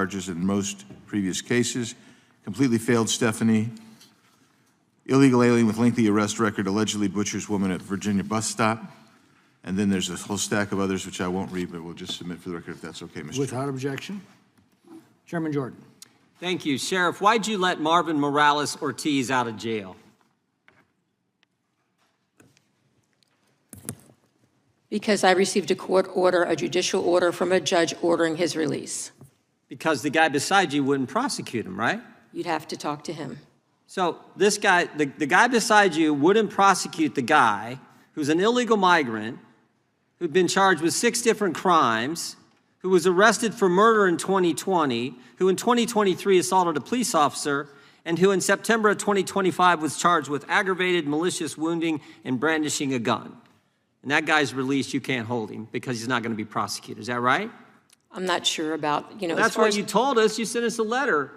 charges in most previous cases. Completely failed Stephanie. Illegal alien with lengthy arrest record allegedly butchers woman at Virginia bus stop. And then there's a whole stack of others which I won't read, but we'll just submit for the record if that's okay, Mr. Without objection. Chairman Jordan. Thank you. Sheriff, why'd you let Marvin Morales Ortiz out of jail? Because I received a court order, a judicial order from a judge ordering his release. Because the guy beside you wouldn't prosecute him, right? You'd have to talk to him. So this guy, the guy beside you wouldn't prosecute the guy who's an illegal migrant, who'd been charged with 6 different crimes, who was arrested for murder in 2020, who in 2023 assaulted a police officer, and who in September of 2025 was charged with aggravated malicious wounding and brandishing a gun. And that guy's released, you can't hold him because he's not going to be prosecuted. Is that right? I'm not sure about, you know. That's what you told us. You sent us a letter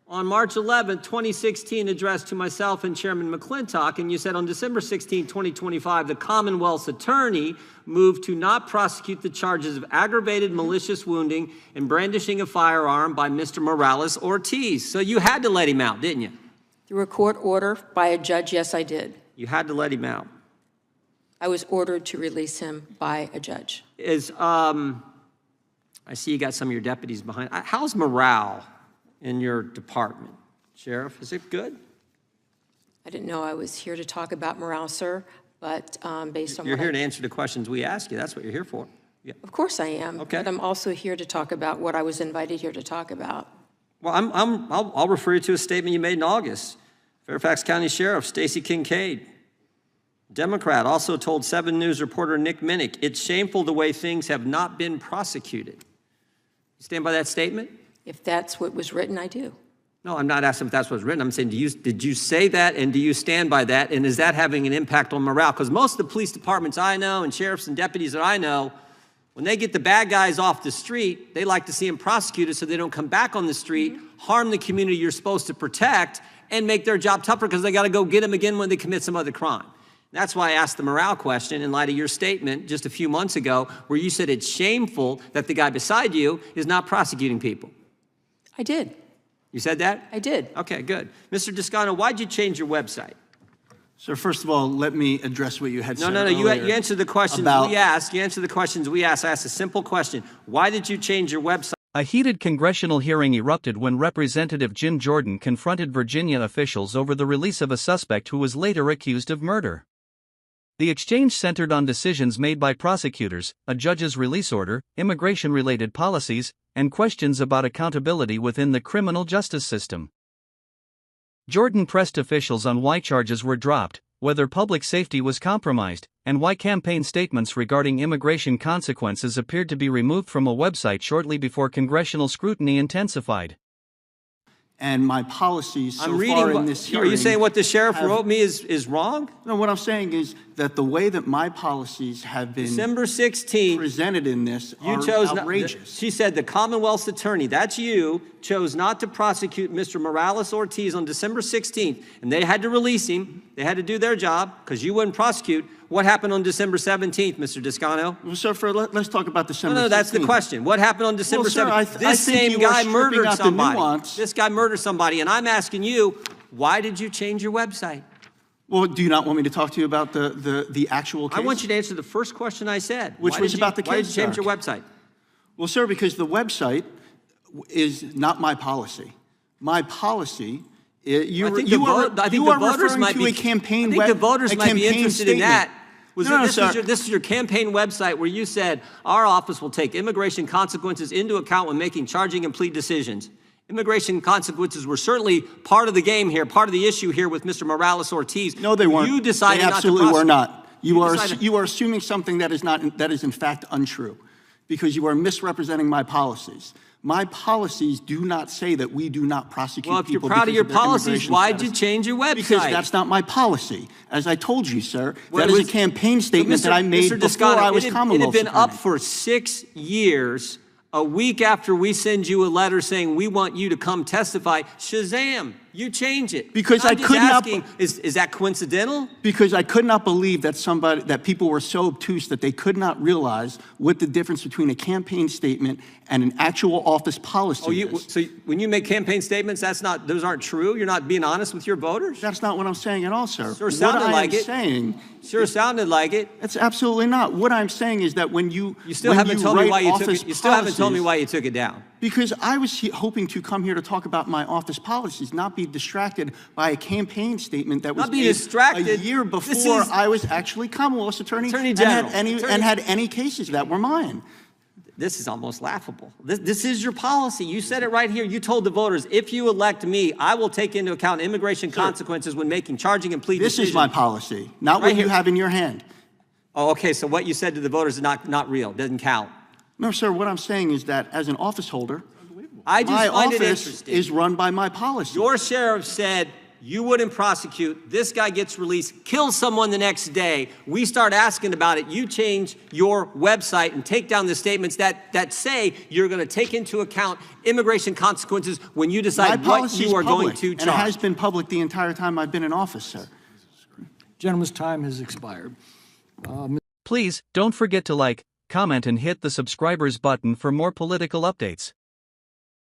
on March 11, 2016, addressed to myself and Chairman McClintock, and you said on December 16, 2025, the Commonwealth's attorney moved to not prosecute the charges of aggravated malicious wounding and brandishing a firearm by Mr. Morales Ortiz. So you had to let him out, didn't you? Through a court order by a judge, yes, I did. You had to let him out. I was ordered to release him by a judge. I see you got some of your deputies behind. How's morale in your department, Sheriff? Is it good? I didn't know I was here to talk about morale, sir, but based on You're here to answer the questions we ask you. That's what you're here for. Yeah. Of course I am. Okay. But I'm also here to talk about what I was invited here to talk about. Well, I'll refer you to a statement you made in August. Fairfax County Sheriff Stacy Kincaid, Democrat, also told 7 News reporter Nick Minnick, it's shameful the way things have not been prosecuted. You stand by that statement? If that's what was written, I do. No, I'm not asking if that's what's written. I'm saying, did you say that, and do you stand by that, and is that having an impact on morale? Because most of the police departments I know and sheriffs and deputies that I know, when they get the bad guys off the street, they like to see them prosecuted so they don't come back on the street, harm the community you're supposed to protect, and make their job tougher because they got to go get them again when they commit some other crime. That's why I asked the morale question in light of your statement just a few months ago where you said it's shameful that the guy beside you is not prosecuting people. I did. You said that? I did. Okay, good. Mr. Descano, why'd you change your website? So first of all, let me address what you had said No. You answered the questions we asked. You answered the questions we asked. I asked a simple question. Why did you change your website? A heated congressional hearing erupted when Representative Jim Jordan confronted Virginia officials over the release of a suspect who was later accused of murder. The exchange centered on decisions made by prosecutors, a judge's release order, immigration-related policies, and questions about accountability within the criminal justice system. Jordan pressed officials on why charges were dropped, whether public safety was compromised, and why campaign statements regarding immigration consequences appeared to be removed from a website shortly before congressional scrutiny intensified. And my policies so far in this hearing... Are you saying what the sheriff wrote me is wrong? No, what I'm saying is that the way that my policies have been December 16th, presented in this are outrageous. She said the Commonwealth's attorney, that's you, chose not to prosecute Mr. Morales Ortiz on December 16th, and they had to release him. They had to do their job because you wouldn't prosecute. What happened on December 17th, Mr. Descano? Well, sir, let's talk about December 16th. No, that's the question. What happened on December 17th? This same guy murdered somebody. This guy murdered somebody, and I'm asking you, why did you change your website? Well, do you not want me to talk to you about the actual case? I want you to answer the first question I said. Which was about the case. Why did you change your website? Well, sir, because the website is not my policy. My policy... I think the voters might be interested in that. This is your campaign website where you said our office will take immigration consequences into account when making charging and plea decisions. Immigration consequences were certainly part of the game here, part of the issue here with Mr. Morales Ortiz. No, they weren't. You decided they absolutely not to were not. You are assuming something that is in fact untrue, because you are misrepresenting my policies. My policies do not say that we do not prosecute people. Well, if you're proud of your policies, why'd you change your website? Because that's not my policy. As I told you, sir, that is a campaign statement that I made before I was Commonwealth It had been up for 6 years. A week after we send you a letter saying we want you to come testify, shazam, You change it. Because I'm I just could not- asking, is that coincidental? Because I could not believe that people were so obtuse that they could not realize what the difference between a campaign statement and an actual office policy is. So when you make campaign statements, those aren't true? You're not being honest with your voters? That's not what I'm saying at all, sir. Sure sounded like it. Sure sounded like it. It's absolutely not. What I'm saying is that when you still haven't told me why you took it. You still haven't told me policies- why you took it down. Because I was hoping to come here to talk about my office policies, not be distracted by a campaign statement that was Not be made distracted. a year This before is- I was actually Commonwealth's attorney, Attorney and General. had any cases that were mine. This is almost laughable. This is your policy. You said it right here. You told the voters, if you elect me, I will take into account immigration consequences when making charging and plea This decisions. is my policy, not Right what you here. have in your hand. Oh, okay, so what you said to the voters is not real, doesn't count. No, sir, what I'm saying is that as an office holder, I just my find it office interesting. is run by my policy. Your sheriff said you wouldn't prosecute. This guy gets released, kills someone the next day. We start asking about it. You change your website and take down the statements that say you're going to take into account immigration consequences when you My decide what policy is you are going public, to and it charge. has been public the entire time I've been in office, sir. Gentleman's time has expired. Please, don't forget to like, comment and hit the subscribers button for more political updates.